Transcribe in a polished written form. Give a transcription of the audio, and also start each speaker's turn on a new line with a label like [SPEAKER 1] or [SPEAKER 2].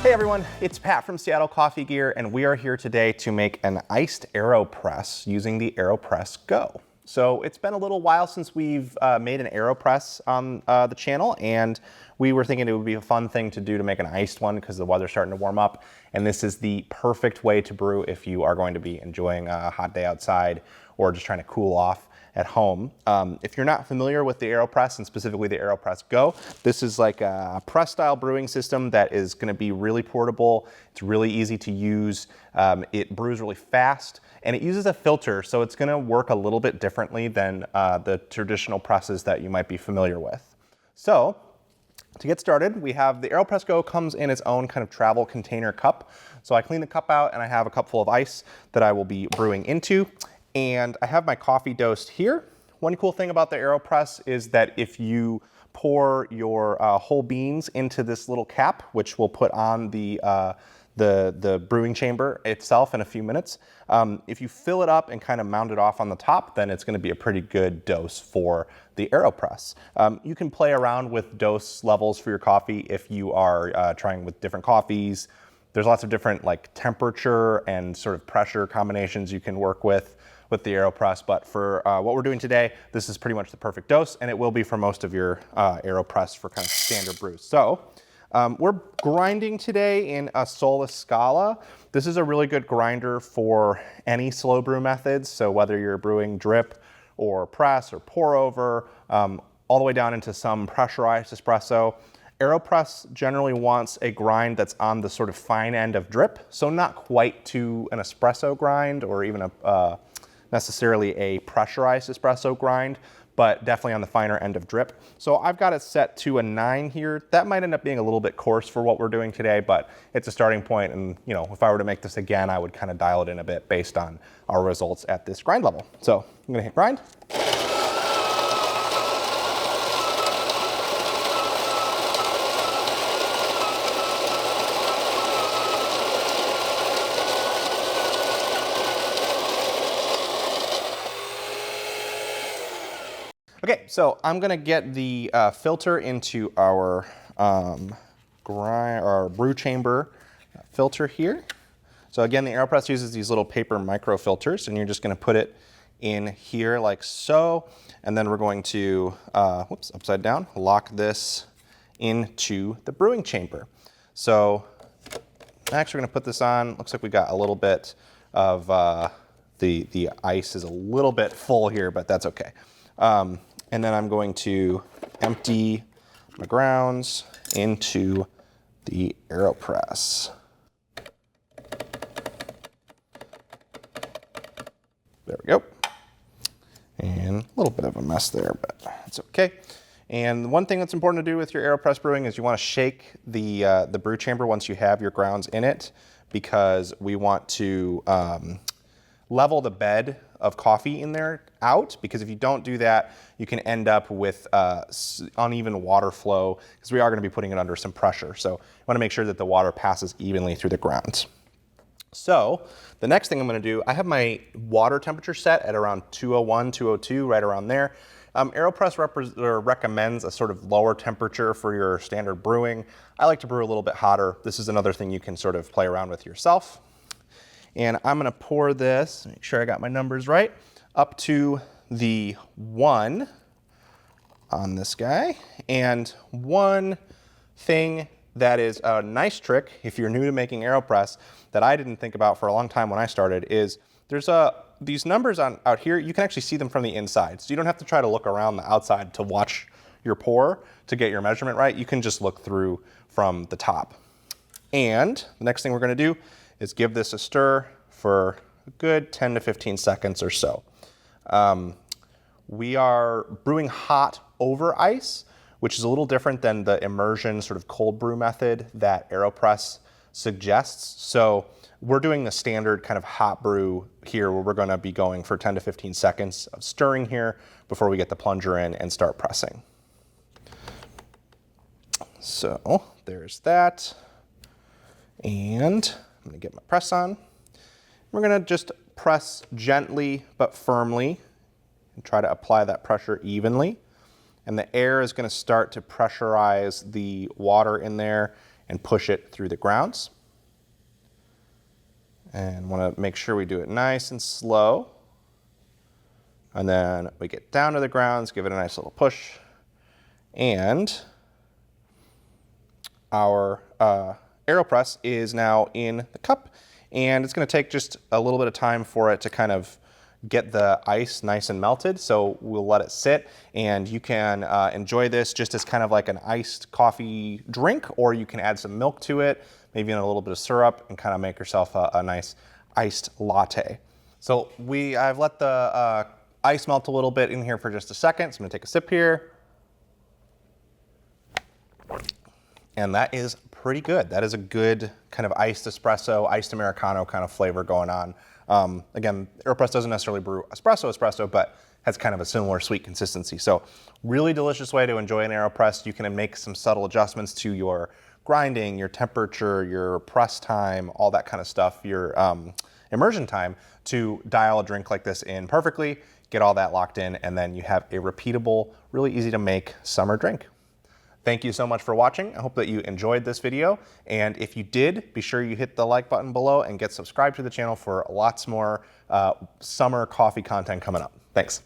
[SPEAKER 1] Hey everyone, it's Pat from Seattle Coffee Gear, and we are here today to make an iced Aeropress using the Aeropress Go. So it's been a little while since we've made an Aeropress on the channel, and we were thinking it would be a fun thing to do to make an iced one because the weather's starting to warm up, and this is the perfect way to brew if you are going to be enjoying a hot day outside or just trying to cool off at home. If you're not familiar with the Aeropress, and specifically the Aeropress Go, this is like a press style brewing system that is going to be really portable. It's really easy to use. It brews really fast, and it uses a filter, so it's going to work a little bit differently than the traditional presses that you might be familiar with. So to get started, we have the Aeropress Go comes in its own kind of travel container cup. So I clean the cup out and I have a cup full of ice that I will be brewing into. And I have my coffee dosed here. One cool thing about the Aeropress is that if you pour your whole beans into this little cap, which we'll put on the brewing chamber itself in a few minutes, if you fill it up and kind of mount it off on the top, then it's going to be a pretty good dose for the Aeropress. You can play around with dose levels for your coffee if you are trying with different coffees. There's lots of different like temperature and sort of pressure combinations you can work with the Aeropress, but for what we're doing today, this is pretty much the perfect dose, and it will be for most of your Aeropress for kind of standard brews. So we're grinding today in a Sola Scala. This is a really good grinder for any slow brew methods, so whether you're brewing drip or press or pour over, all the way down into some pressurized espresso. Aeropress generally wants a grind that's on the sort of fine end of drip, so not quite to an espresso grind or even a necessarily a pressurized espresso grind, but definitely on the finer end of drip. So I've got it set to a 9 here. That might end up being a little bit coarse for what we're doing today, but it's a starting point, and you know, if I were to make this again, I would kind of dial it in a bit based on our results at this grind level. So I'm gonna hit grind. Okay, so I'm gonna get the filter into our brew chamber filter here. So again, the Aeropress uses these little paper micro filters, and you're just gonna put it in here like so, and then we're going to, whoops, upside down, lock this into the brewing chamber. So actually we're gonna put this on. Looks like we got a little bit of, the ice is a little bit full here, but that's okay. And then I'm going to empty my grounds into the Aeropress. There we go. And a little bit of a mess there, but it's okay. And one thing that's important to do with your Aeropress brewing is you want to shake the brew chamber once you have your grounds in it, because we want to level the bed of coffee in there out, because if you don't do that, you can end up with uneven water flow, because we are going to be putting it under some pressure. So you want to make sure that the water passes evenly through the grounds. So the next thing I'm going to do, I have my water temperature set at around 201, 202, right around there. Aeropress recommends a sort of lower temperature for your standard brewing. I like to brew a little bit hotter. This is another thing you can sort of play around with yourself. And I'm gonna pour this, make sure I got my numbers right, up to the 1 on this guy. And one thing that is a nice trick, if you're new to making Aeropress, that I didn't think about for a long time when I started, is there's these numbers out here, you can actually see them from the inside. So you don't have to try to look around the outside to watch your pour to get your measurement right. You can just look through from the top. And the next thing we're gonna do is give this a stir for a good 10 to 15 seconds or so. We are brewing hot over ice, which is a little different than the immersion sort of cold brew method that Aeropress suggests. So we're doing the standard kind of hot brew here, where we're gonna be going for 10 to 15 seconds of stirring here before we get the plunger in and start pressing. So there's that. And I'm gonna get my press on. We're gonna just press gently but firmly and try to apply that pressure evenly. And the air is gonna start to pressurize the water in there and push it through the grounds. And want to make sure we do it nice and slow. And then we get down to the grounds, give it a nice little push. And our Aeropress is now in the cup, and it's going to take just a little bit of time for it to kind of get the ice nice and melted. So we'll let it sit, and you can enjoy this just as kind of like an iced coffee drink, or you can add some milk to it, maybe in a little bit of syrup, and kind of make yourself a nice iced latte. So I've let the ice melt a little bit in here for just a second. So I'm going to take a sip here. And that is pretty good. That is a good kind of iced espresso, iced Americano kind of flavor going on. Again, Aeropress doesn't necessarily brew espresso, but has kind of a similar sweet consistency. So really delicious way to enjoy an Aeropress. You can make some subtle adjustments to your grinding, your temperature, your press time, all that kind of stuff, your immersion time to dial a drink like this in perfectly, get all that locked in, and then you have a repeatable, really easy to make summer drink. Thank you so much for watching. I hope that you enjoyed this video. And if you did, be sure you hit the like button below and get subscribed to the channel for lots more summer coffee content coming up. Thanks.